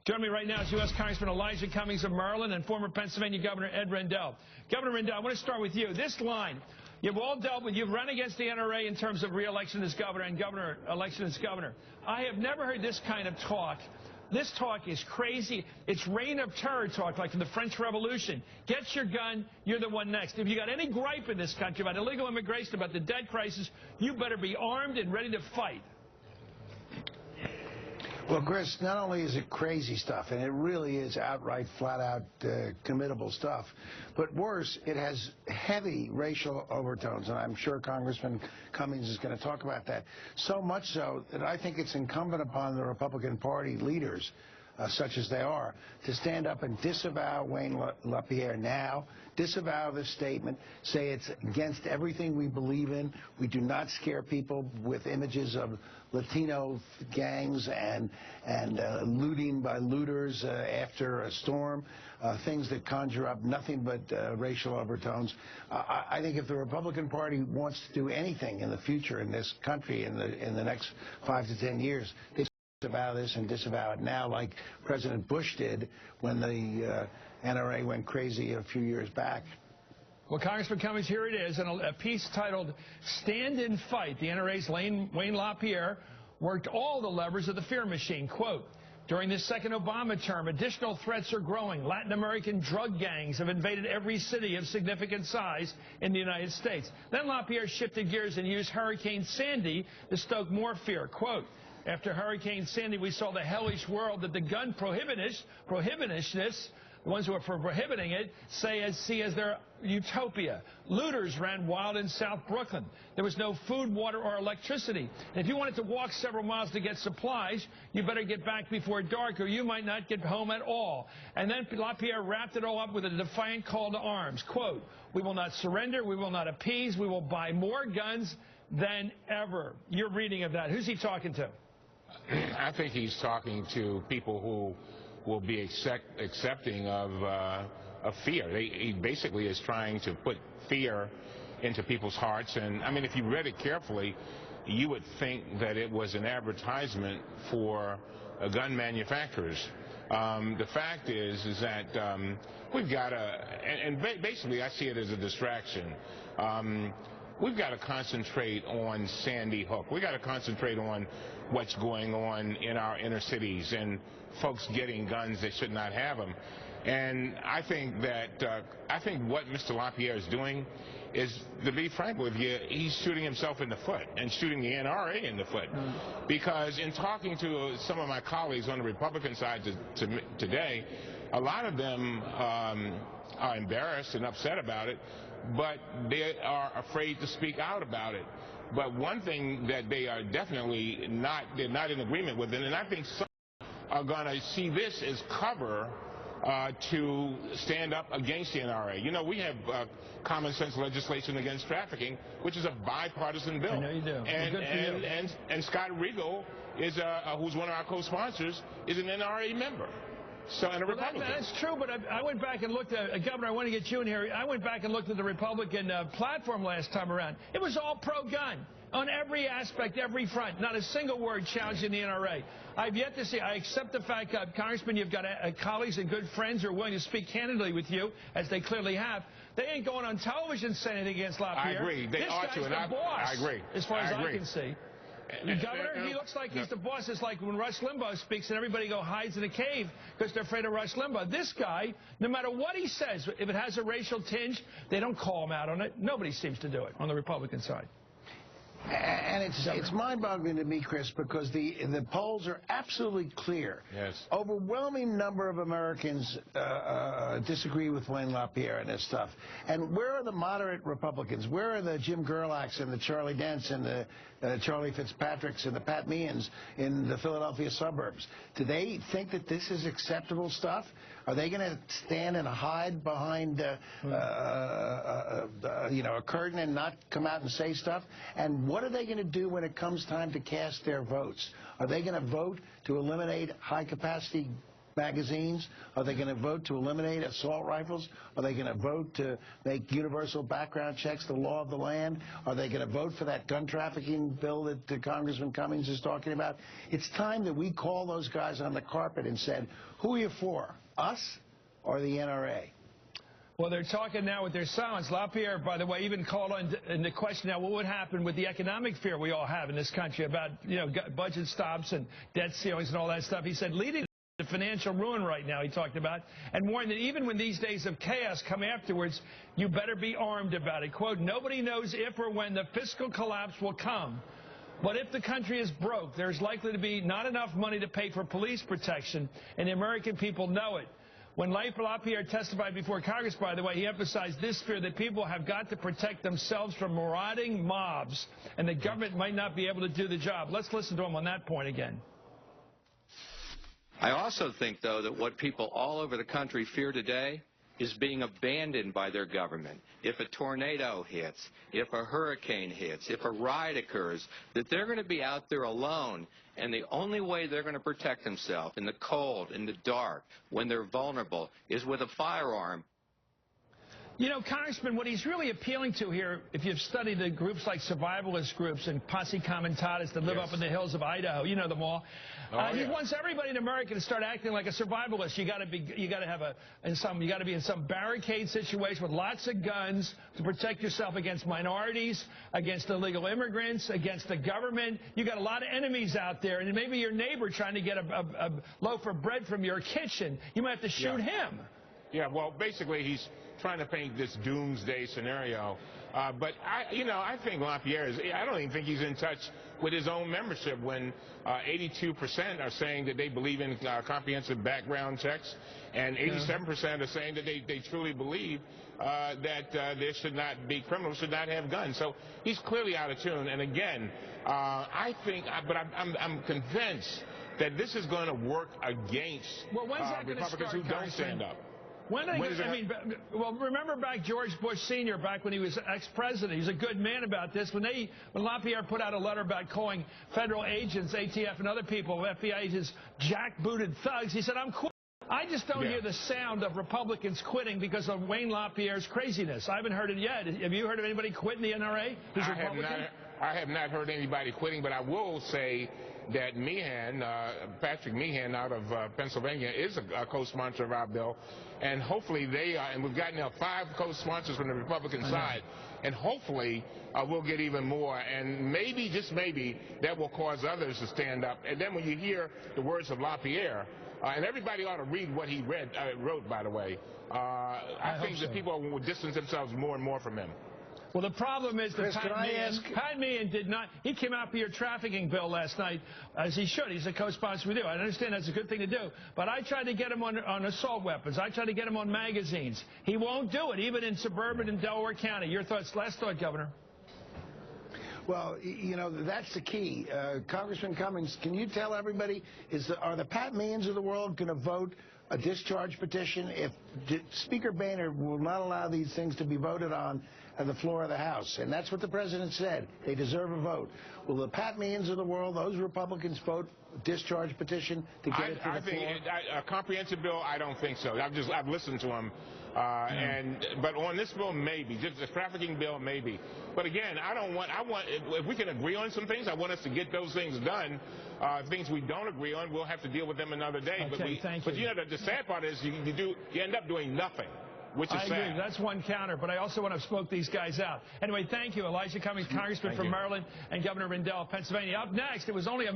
Joining me right now is U.S. Congressman Elijah Cummings of Maryland and former Pennsylvania Governor Ed Rendell. Governor Rendell, I want to start with you. This line, you've all dealt with, you've run against the NRA in terms of re-election as governor and election as governor. I have never heard this kind of talk. This talk is crazy. It's reign of terror talk, like in the French Revolution. Get your gun, you're the one next. If you got any gripe in this country about illegal immigration, about the debt crisis, you better be armed and ready to fight. Well, Chris, not only is it crazy stuff, and it really is outright, flat-out, committable stuff, but worse, it has heavy racial overtones, and I'm sure Congressman Cummings is going to talk about that. So much so that I think it's incumbent upon the Republican Party leaders, such as they are, to stand up and disavow Wayne LaPierre now, disavow this statement, say it's against everything we believe in. We do not scare people with images of Latino gangs and looting by looters after a storm, things that conjure up nothing but racial overtones. I think if the Republican Party wants to do anything in the future in this country in the next 5 to 10 years, they disavow this and disavow it now, like President Bush did when the NRA went crazy a few years back. Well, Congressman Cummings, here it is, in a piece titled "Stand and Fight." The NRA's Wayne LaPierre worked all the levers of the fear machine. Quote, during this second Obama term, additional threats are growing. Latin American drug gangs have invaded every city of significant size in the United States. Then LaPierre shifted gears and used Hurricane Sandy to stoke more fear. Quote, after Hurricane Sandy, we saw the hellish world that the gun prohibitionists, the ones who are for prohibiting it, see as their utopia. Looters ran wild in South Brooklyn. There was no food, water, or electricity. And if you wanted to walk several miles to get supplies, you better get back before dark or you might not get home at all. And then LaPierre wrapped it all up with a defiant call to arms. Quote, we will not surrender, we will not appease, we will buy more guns than ever. Your reading of that, who's he talking to? I think he's talking to people who will be accepting of fear. He basically is trying to put fear into people's hearts. And, I mean, if you read it carefully, you would think that it was an advertisement for gun manufacturers. The fact is that we've got to, and basically I see it as a distraction. We've got to concentrate on Sandy Hook. We've got to concentrate on what's going on in our inner cities and folks getting guns that should not have them. And I think that what Mr. LaPierre is doing is, to be frank with you, he's shooting himself in the foot and shooting the NRA in the foot. Because in talking to some of my colleagues on the Republican side today, a lot of them are embarrassed and upset about it, but they are afraid to speak out about it. But one thing that they are definitely they're not in agreement with, and I think some are going to see this as cover to stand up against the NRA. You know, we have common sense legislation against trafficking, which is a bipartisan bill. I know you do. And Scott Riegel is who's one of our co-sponsors, is an NRA member. So, and a Republican. That's true, but I went back and looked at, Governor, I want to get you in here. I went back and looked at the Republican platform last time around. It was all pro-gun on every aspect, every front. Not a single word challenging the NRA. I've yet to see, I accept the fact, Congressman, you've got colleagues and good friends who are willing to speak candidly with you, as they clearly have. They ain't going on television saying anything against LaPierre. I agree. They ought to, and I agree. As far as I can see. Governor, he looks like he's the boss. It's like when Rush Limbaugh speaks and everybody hides in a cave because they're afraid of Rush Limbaugh. This guy, no matter what he says, if it has a racial tinge, they don't call him out on it. Nobody seems to do it on the Republican side. And it's mind-boggling to me, Chris, because the polls are absolutely clear. Yes. Overwhelming number of Americans disagree with Wayne LaPierre and this stuff. And where are the moderate Republicans? Where are the Jim Gerlachs and the Charlie Dents and the Charlie Fitzpatricks and the Pat Meehan's in the Philadelphia suburbs? Do they think that this is acceptable stuff? Are they going to stand and hide behind a curtain and not come out and say stuff? And what are they going to do when it comes time to cast their votes? Are they going to vote to eliminate high-capacity magazines? Are they going to vote to eliminate assault rifles? Are they going to vote to make universal background checks the law of the land? Are they going to vote for that gun trafficking bill that Congressman Cummings is talking about? It's time that we call those guys on the carpet and said, who are you for, us or the NRA? Well, they're talking now with their silence. LaPierre, by the way, even called on in the question now, what would happen with the economic fear we all have in this country about, budget stops and debt ceilings and all that stuff. He said, leading to financial ruin right now, he talked about, and warned that even when these days of chaos come afterwards, you better be armed about it. Quote, nobody knows if or when the fiscal collapse will come. But if the country is broke, there's likely to be not enough money to pay for police protection, and the American people know it. When LaPierre testified before Congress, by the way, he emphasized this fear that people have got to protect themselves from marauding mobs, and the government might not be able to do the job. Let's listen to him on that point again. I also think, though, that what people all over the country fear today is being abandoned by their government. If a tornado hits, if a hurricane hits, if a riot occurs, that they're going to be out there alone, and the only way they're going to protect themselves in the cold, in the dark, when they're vulnerable, is with a firearm. You know, Congressman, what he's really appealing to here, if you've studied the groups like survivalist groups and posse comitatus that live up in the hills of Idaho, you know them all. He wants everybody in America to start acting like a survivalist. You got to be in some barricade situation with lots of guns to protect yourself against minorities, against illegal immigrants, against the government. You got a lot of enemies out there, and maybe your neighbor trying to get a loaf of bread from your kitchen. You might have to shoot him. Yeah, well, basically he's trying to paint this doomsday scenario. But I think LaPierre I don't even think he's in touch with his own membership when 82% are saying that they believe in comprehensive background checks, and 87% are saying that they truly believe that there should not be, criminals should not have guns. So he's clearly out of tune. And again, I think, but I'm convinced that this is going to work against Republicans who don't stand up. When well, remember back George Bush Sr., back when he was ex-president, he was a good man about this. When LaPierre put out a letter about calling federal agents, ATF and other people, FBI agents, jackbooted thugs, he said, I'm quitting. I just don't hear the sound of Republicans quitting because of Wayne LaPierre's craziness. I haven't heard it yet. Have you heard of anybody quitting the NRA who's Republican? I have not heard anybody quitting, but I will say that Patrick Meehan out of Pennsylvania is a co-sponsor of our bill, and hopefully they are, and we've gotten now 5 co-sponsors from the Republican side, and hopefully we'll get even more, and maybe, just maybe, that will cause others to stand up. And then when you hear the words of LaPierre, and everybody ought to read what he wrote, by the way, I think that people will distance themselves more and more from him. Well, the problem is that Pat Meehan did not. He came out for your trafficking bill last night, as he should. He's a co-sponsor with you. I understand that's a good thing to do. But I tried to get him on assault weapons. I tried to get him on magazines. He won't do it, even in suburban and Delaware County. Your thoughts? Last thought, Governor. Well, that's the key. Congressman Cummings, can you tell everybody, are the Pat Mehans of the world going to vote a discharge petition if Speaker Boehner will not allow these things to be voted on at the floor of the House? And that's what the president said. They deserve a vote. Will the Pat Mehans of the world, those Republicans, vote discharge petition to get it to the floor? A comprehensive bill, I don't think so. I've listened to him. But on this bill, maybe. Just the trafficking bill, maybe. But again, if we can agree on some things, I want us to get those things done. Things we don't agree on, we'll have to deal with them another day. Okay, thank you. But the sad part is you end up doing nothing, which is sad. I agree. That's one counter, but I also want to smoke these guys out. Anyway, thank you, Elijah Cummings, Congressman from Maryland and Governor Rendell of Pennsylvania. Up next, it was only a